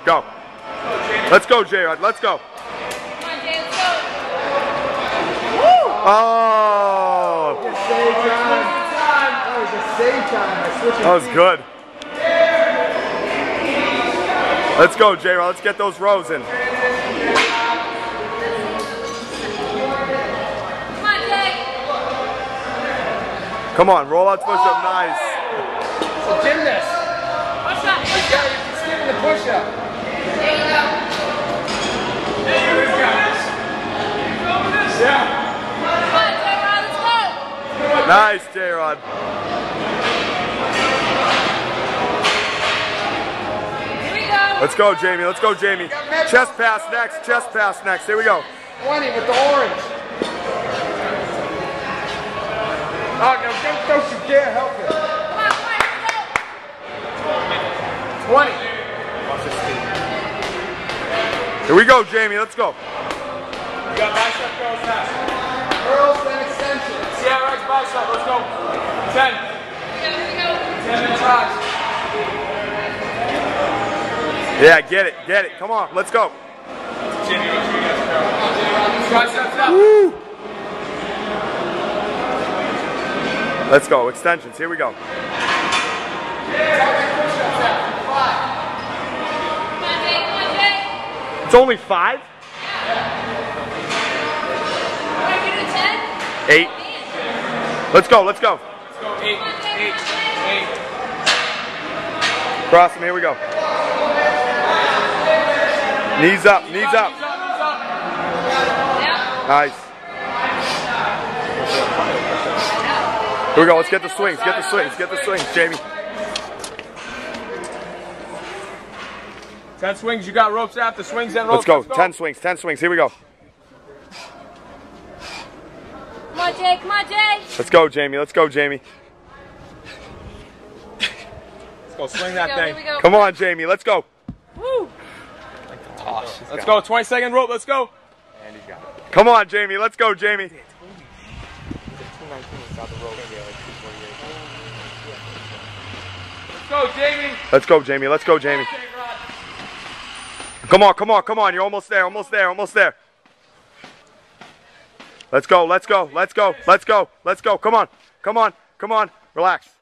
Go. Let's go, J-Rod. Let's go. Come on, Jay, let's go. Oh! That was a save time. That was good. Let's go, J-Rod. Let's get those rows in. Come on, Jay. Come on, roll out push-up. Nice. It's a gymnast. Push up. He's skipping the push-up. There you go. Come on, J-Rod, let's go. Nice, J-Rod. Here we go. Let's go, Jamie. Let's go, Jamie. Chest pass next. Chest pass next. Here we go. 20 with the orange. Oh, no, don't you dare help him. Come on, let's go. 20. Here we go, Jamie. Let's go. You got bicep curls next. Curls, then extensions. CRX bicep, let's go. 10. Here we go. 10 tries. Yeah, get it. Get it. Come on. Let's go. Triceps up. Woo! Let's go. Extensions. Here we go. Come on, Jay. Come on, Jay. It's only 5? Want to do 10? 8. Let's go. Let's go. Let's go. 8. 8. Cross them. Here we go. Knees up. Knees up. Yeah. Nice. Here we go. Let's get the swings. Get the swings. Get the swings, Jamie. 10 swings, you got ropes after swings and ropes. Let's go. 10 swings. 10 swings. Here we go. Come on, Jay. Come on, Jay. Let's go, Jamie. Let's go, Jamie. Let's go, swing that Here thing. we go. Come on, Jamie. Let's go. Woo. Let's go, 20-second rope, let's go. Come on, Jamie. Let's go, Jamie. Let's go, Jamie. Let's go, Jamie. Let's go, Jamie. Come on, come on, come on. You're almost there, almost there, almost there. Let's go, let's go, let's go, let's go, let's go. Come on, come on, come on. Relax.